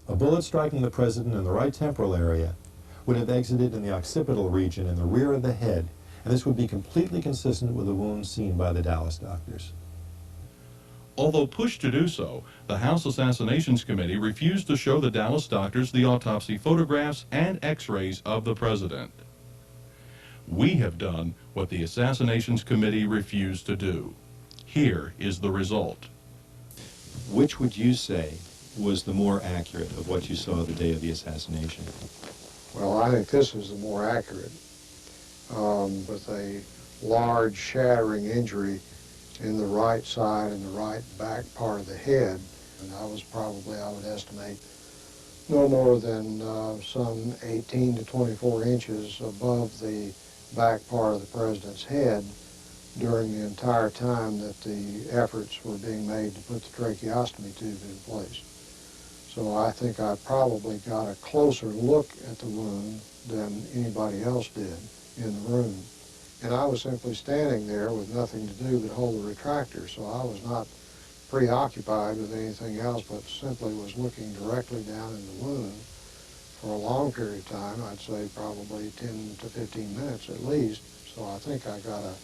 A bullet striking the president in the right temporal area would have exited in the occipital region in the rear of the head, and this would be completely consistent with the wounds seen by the Dallas doctors. Although pushed to do so, the House Assassinations Committee refused to show the Dallas doctors the autopsy photographs and x-rays of the president. We have done what the Assassinations Committee refused to do. Here is the result. Which would you say was the more accurate of what you saw the day of the assassination? Well, I think this is the more accurate, with a large shattering injury in the right side and the right back part of the head. And I was probably, I would estimate, no more than some 18 to 24 inches above the back part of the president's head during the entire time that the efforts were being made to put the tracheostomy tube in place. So I think I probably got a closer look at the wound than anybody else did in the room. And I was simply standing there with nothing to do but hold the retractor, so I was not preoccupied with anything else, but simply was looking directly down in the wound for a long period of time. I'd say probably 10 to 15 minutes at least. So I think I got a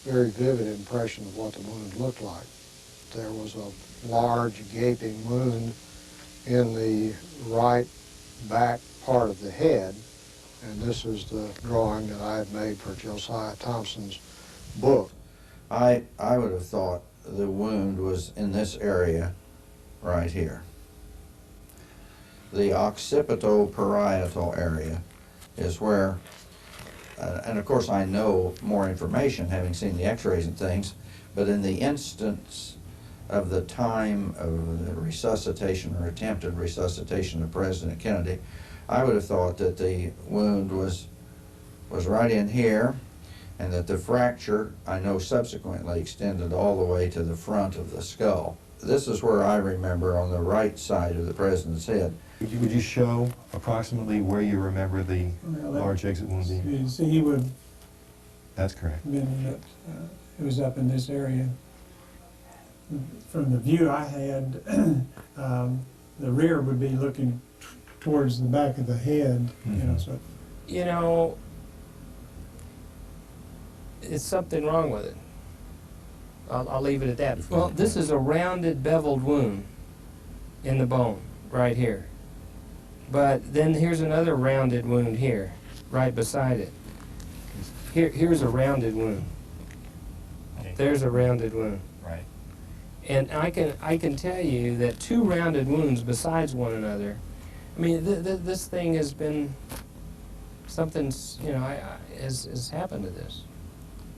very vivid impression of what the wound looked like. There was a large gaping wound in the right back part of the head, and this is the drawing that I had made for Josiah Thompson's book. I would have thought the wound was in this area right here. The occipital-parietal area is where, and of course I know more information having seen the x-rays and things, but in the instance of the time of the resuscitation or attempted resuscitation of President Kennedy, I would have thought that the wound was right in here, and that the fracture, I know subsequently extended all the way to the front of the skull. This is where I remember on the right side of the president's head. Would you show approximately where you remember the large exit wound being? You see, he would That's correct. have been, it was up in this area. From the view I had, the rear would be looking towards the back of the head, you know, so. You know, it's something wrong with it. I'll leave it at that. Well, this is a rounded, beveled wound in the bone, right here. But then here's another rounded wound here, right beside it. Here's a rounded wound. There's a rounded wound. Right. And I can tell you that two rounded wounds besides one another, I mean, this thing has been, something's, you know, has happened to this.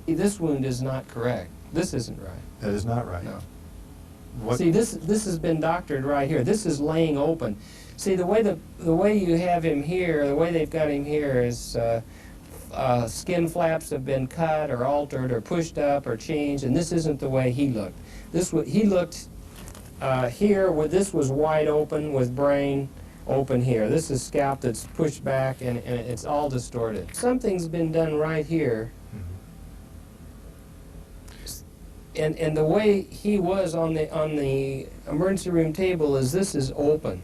This wound is not correct. This isn't right. That is not right. No. What? See, this has been doctored right here. This is laying open. See, the way you have him here, the way they've got him here is skin flaps have been cut or altered or pushed up or changed, and this isn't the way he looked. He looked here where this was wide open with brain open here. This is scalp that's pushed back and it's all distorted. Something's been done right here. And the way he was on the emergency room table is this is open.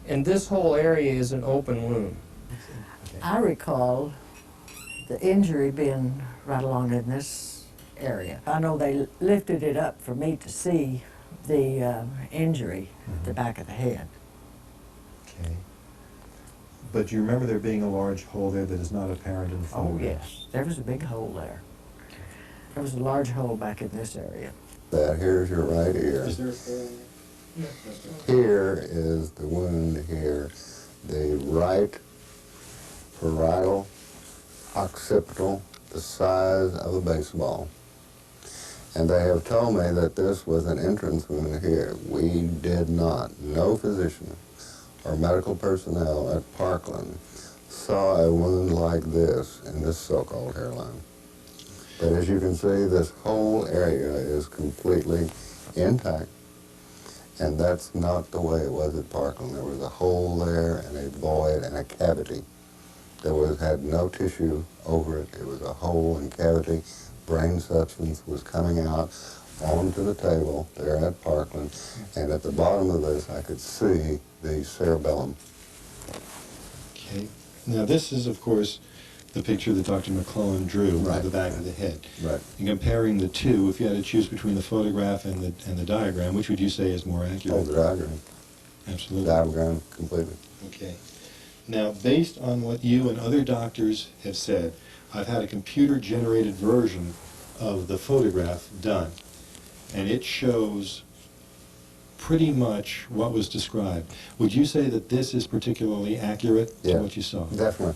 And this whole area is an open wound. I recall the injury being right along in this area. I know they lifted it up for me to see the injury at the back of the head. Okay. But you remember there being a large hole there that is not apparent in the Oh photograph? yes, there was a big hole there. There was a large hole back in this area. That here's your right ear. Is there a hole? Here is the wound here. The right parietal occipital, the size of a baseball. And they have told me that this was an entrance wound here. We did not, no physician or medical personnel at Parkland saw a wound like this in this so-called hairline. But as you can see, this whole area is completely intact. And that's not the way it was at Parkland. There was a hole there and a void and a cavity. Had no tissue over it. It was a hole and cavity. Brain substance was coming out. onto the table there at Parkland, and at the bottom of this I could see the cerebellum. Okay. Now this is, of course, the picture that Dr. McClellan drew Right. of the back of the head. Right. And comparing the two, if you had to choose between the photograph and the diagram, which would you say is more accurate? Oh, the diagram. Absolutely. Diagram completely. Okay. Now, based on what you and other doctors have said, I've had a computer-generated version of the photograph done, and it shows pretty much what was described. Would you say that this is particularly accurate to Yeah. what you saw? Definitely.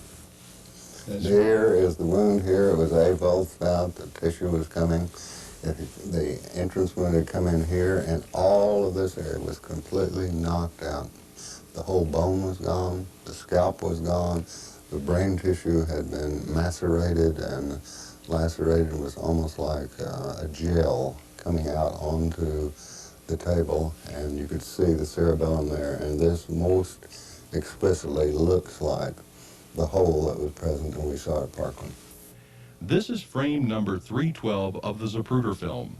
That's- Here is the wound here. It was avulsed out. The tissue was coming. The entrance wound had come in here, and all of this area was completely knocked out. The whole bone was gone. The scalp was gone. The brain tissue had been macerated and lacerated. It was almost like a gel coming out onto the table, and you could see the cerebellum there. And this most explicitly looks like the hole that was present when we saw it at Parkland. This is frame number 312 of the Zapruder film.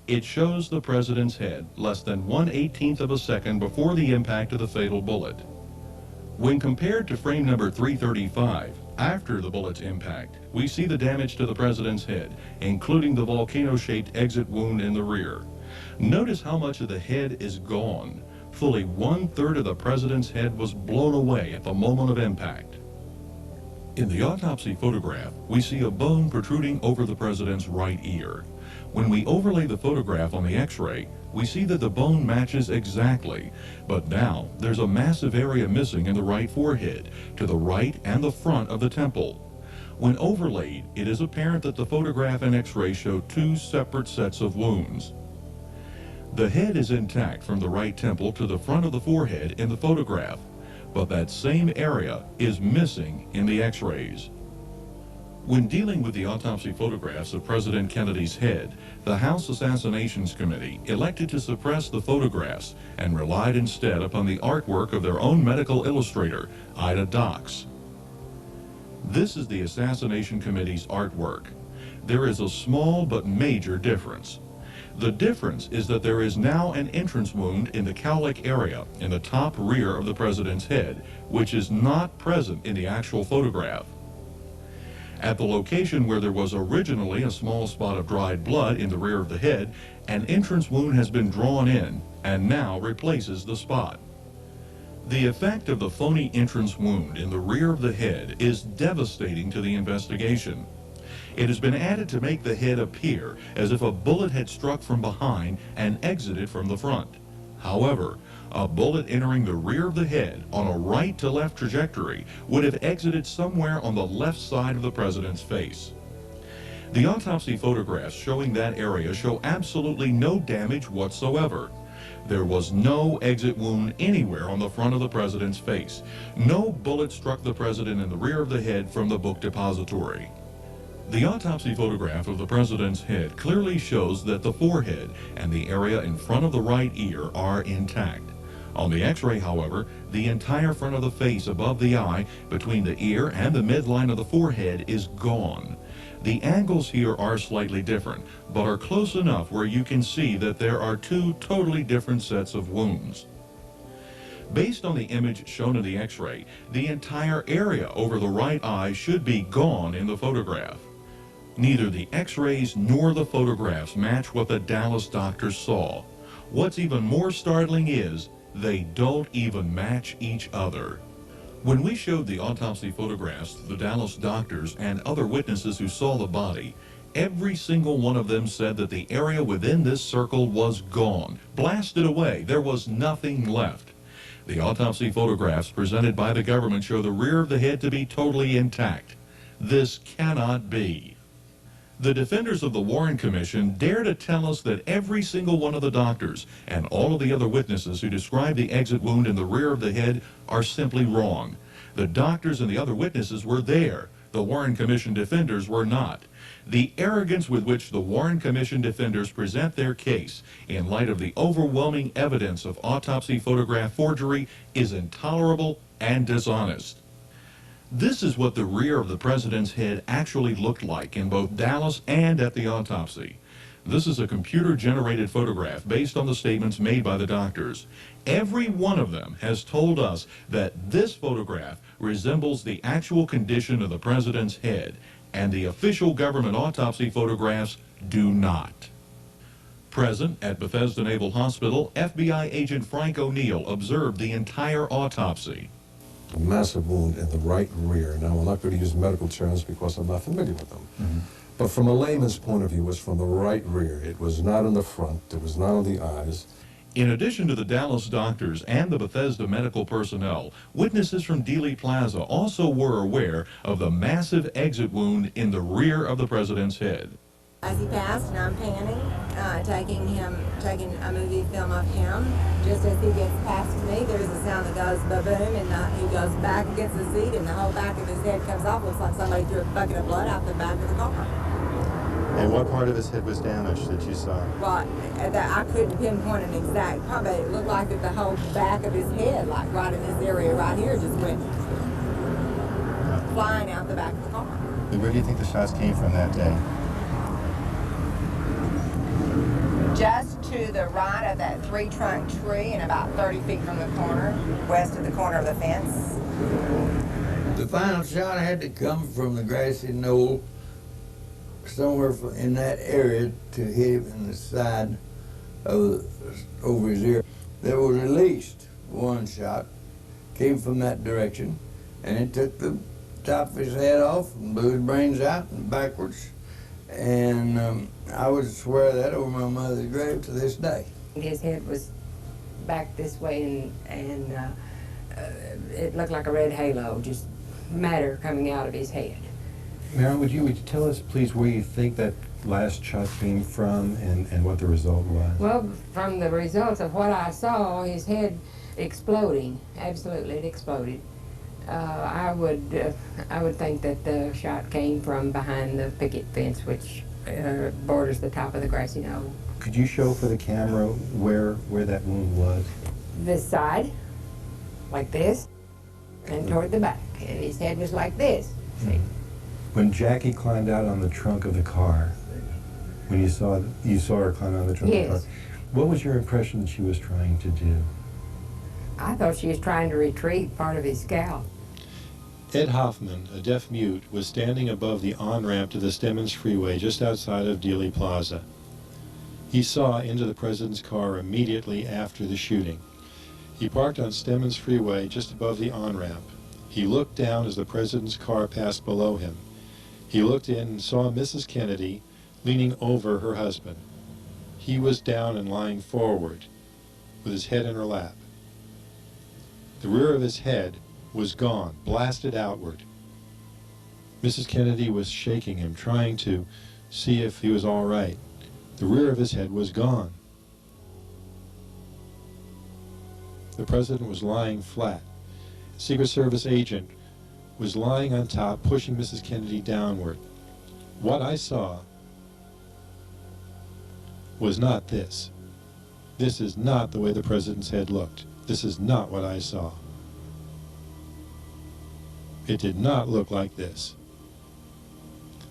It shows the president's head less than 1/18 of a second before the impact of the fatal bullet. When compared to frame number 335, after the bullet's impact, we see the damage to the president's head, including the volcano-shaped exit wound in the rear. Notice how much of the head is gone. Fully 1/3 of the president's head was blown away at the moment of impact. In the autopsy photograph, we see a bone protruding over the president's right ear. When we overlay the photograph on the X-ray, we see that the bone matches exactly, but now there's a massive area missing in the right forehead, to the right and the front of the temple. When overlaid, it is apparent that the photograph and X-ray show two separate sets of wounds. The head is intact from the right temple to the front of the forehead in the photograph, but that same area is missing in the X-rays. When dealing with the autopsy photographs of President Kennedy's head, the House Assassinations Committee elected to suppress the photographs and relied instead upon the artwork of their own medical illustrator, Ida Dox. This is the Assassination Committee's artwork. There is a small but major difference. The difference is that there is now an entrance wound in the cowlick area in the top rear of the president's head, which is not present in the actual photograph. At the location where there was originally a small spot of dried blood in the rear of the head, an entrance wound has been drawn in and now replaces the spot. The effect of the phony entrance wound in the rear of the head is devastating to the investigation. It has been added to make the head appear as if a bullet had struck from behind and exited from the front. However, a bullet entering the rear of the head on a right-to-left trajectory would have exited somewhere on the left side of the president's face. The autopsy photographs showing that area show absolutely no damage whatsoever. There was no exit wound anywhere on the front of the president's face. No bullet struck the president in the rear of the head from the book depository. The autopsy photograph of the president's head clearly shows that the forehead and the area in front of the right ear are intact. On the X-ray, however, the entire front of the face above the eye, between the ear and the midline of the forehead, is gone. The angles here are slightly different, but are close enough where you can see that there are two totally different sets of wounds. Based on the image shown in the X-ray, the entire area over the right eye should be gone in the photograph. Neither the X-rays nor the photographs match what the Dallas doctors saw. What's even more startling is they don't even match each other. When we showed the autopsy photographs to the Dallas doctors and other witnesses who saw the body, every single one of them said that the area within this circle was gone, blasted away. There was nothing left. The autopsy photographs presented by the government show the rear of the head to be totally intact. This cannot be. The defenders of the Warren Commission dare to tell us that every single one of the doctors and all of the other witnesses who described the exit wound in the rear of the head are simply wrong. The doctors and the other witnesses were there. The Warren Commission defenders were not. The arrogance with which the Warren Commission defenders present their case in light of the overwhelming evidence of autopsy photograph forgery is intolerable and dishonest. This is what the rear of the president's head actually looked like in both Dallas and at the autopsy. This is a computer-generated photograph based on the statements made by the doctors. Every one of them has told us that this photograph resembles the actual condition of the president's head, and the official government autopsy photographs do not. Present at Bethesda Naval Hospital, FBI agent Frank O'Neill observed the entire autopsy. A massive wound in the right rear. Now, I'm not going to use medical terms because I'm not familiar with them. But from a layman's point of view, it was from the right rear. It was not in the front. It was not on the eyes. In addition to the Dallas doctors and the Bethesda medical personnel, witnesses from Dealey Plaza also were aware of the massive exit wound in the rear of the president's head. As he passed, and I'm panning, taking a movie film of him. Just as he gets past me, there's a sound that goes ba-boom, and he goes back against the seat, and the whole back of his head comes off. Looks like somebody threw a bucket of blood out the back of the car. And what part of his head was damaged that you saw? Well, I couldn't pinpoint an exact. Probably it looked like that the whole back of his head, like right in this area right here, just went flying out the back of the car. Where do you think the shots came from that day? Just to the right of that three-trunk tree and about 30 feet from the corner, west of the corner of the fence. The final shot had to come from the grassy knoll, somewhere in that area, to hit him in the side of over his ear. There was at least one shot came from that direction, and it took the top of his head off and blew his brains out and backwards. And I would swear that over my mother's grave to this day. His head was back this way, and it looked like a red halo, just matter coming out of his head. Marilyn, would you tell us, please, where you think that last shot came from and what the result was? Well, from the results of what I saw, his head exploding, absolutely, it exploded. I would think that the shot came from behind the picket fence, which borders the top of the grassy knoll. Could you show for the camera where that wound was? This side, like this, and toward the back, and his head was like this. See? When Jackie climbed out on the trunk of the car, when you saw her climb out on the trunk of the car, what was your impression that she was trying to do? I thought she was trying to retrieve part of his scalp. Ed Hoffman, a deaf mute, was standing above the on-ramp to the Stemmons Freeway just outside of Dealey Plaza. He saw into the president's car immediately after the shooting. He parked on Stemmons Freeway just above the on-ramp. He looked down as the president's car passed below him. He looked in and saw Mrs. Kennedy leaning over her husband. He was down and lying forward with his head in her lap. The rear of his head was gone, blasted outward. Mrs. Kennedy was shaking him, trying to see if he was all right. The rear of his head was gone. The president was lying flat. A Secret Service agent was lying on top, pushing Mrs. Kennedy downward. What I saw was not this. This is not the way the president's head looked. This is not what I saw. It did not look like this.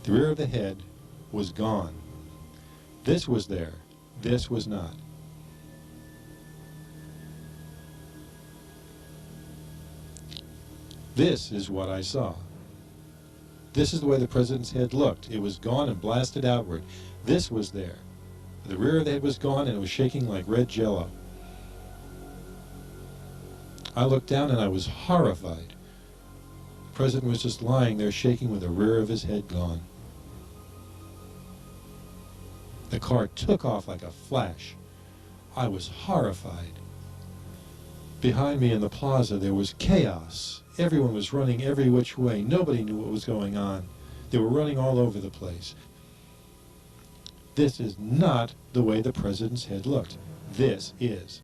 The rear of the head was gone. This was there. This was not. This is what I saw. This is the way the president's head looked. It was gone and blasted outward. This was there. The rear of the head was gone and it was shaking like red jello. I looked down and I was horrified. The president was just lying there shaking with the rear of his head gone. The car took off like a flash. I was horrified. Behind me in the plaza there was chaos. Everyone was running every which way. Nobody knew what was going on. They were running all over the place. This is not the way the president's head looked. This is.